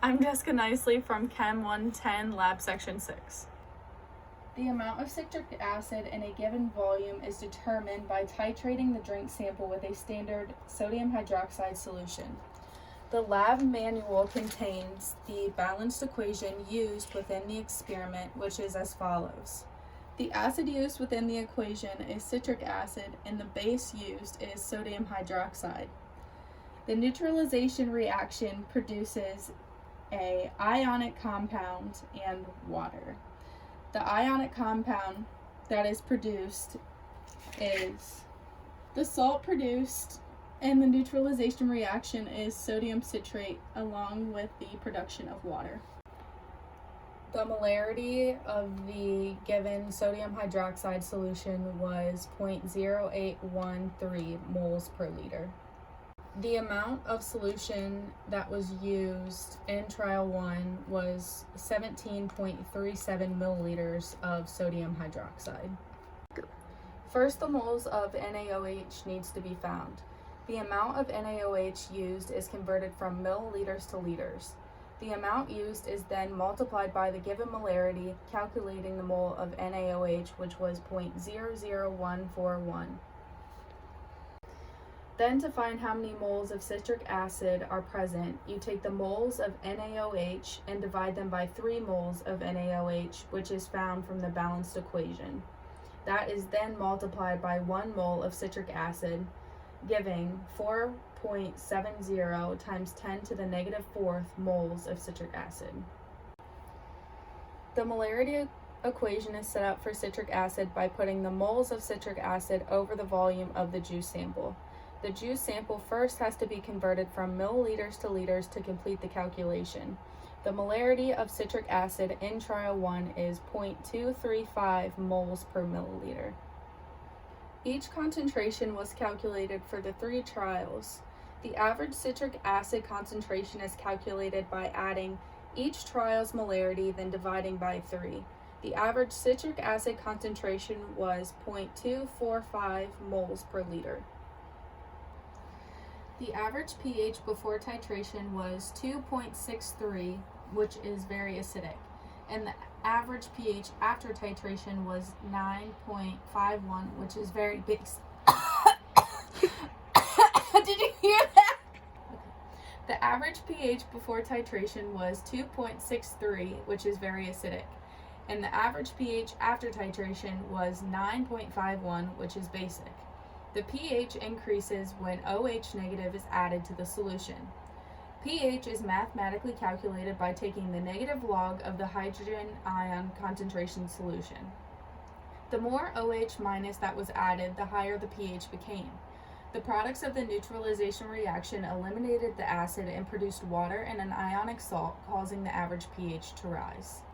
I'm Jessica Nicely from Chem 110, Lab Section 6. The amount of citric acid in a given volume is determined by titrating the drink sample with a standard sodium hydroxide solution. The lab manual contains the balanced equation used within the experiment, which is as follows. The acid used within the equation is citric acid, and the base used is sodium hydroxide. The neutralization reaction produces a ionic compound and water. The ionic compound that is produced is the salt produced, and the neutralization reaction is sodium citrate along with the production of water. The molarity of the given sodium hydroxide solution was 0.0813 moles per liter. The amount of solution that was used in trial 1 was 17.37 milliliters of sodium hydroxide. First, the moles of NaOH needs to be found. The amount of NaOH used is converted from milliliters to liters. The amount used is then multiplied by the given molarity, calculating the mole of NaOH, which was 0.00141. Then, to find how many moles of citric acid are present, you take the moles of NaOH and divide them by 3 moles of NaOH, which is found from the balanced equation. That is then multiplied by 1 mole of citric acid, giving 4.70 times 10 to the negative 4th moles of citric acid. The molarity equation is set up for citric acid by putting the moles of citric acid over the volume of the juice sample. The juice sample first has to be converted from milliliters to liters to complete the calculation. The molarity of citric acid in trial 1 is 0.235 moles per milliliter. Each concentration was calculated for the 3 trials. The average citric acid concentration is calculated by adding each trial's molarity, then dividing by 3. The average citric acid concentration was 0.245 moles per liter. The average pH before titration was 2.63, which is very acidic, and the average pH after titration was 9.51, which is very basic. Did you hear that? The average pH before titration was 2.63, which is very acidic, and the average pH after titration was 9.51, which is basic. The pH increases when OH negative is added to the solution. pH is mathematically calculated by taking the negative log of the hydrogen ion concentration solution. The more OH minus that was added, the higher the pH became. The products of the neutralization reaction eliminated the acid and produced water and an ionic salt, causing the average pH to rise.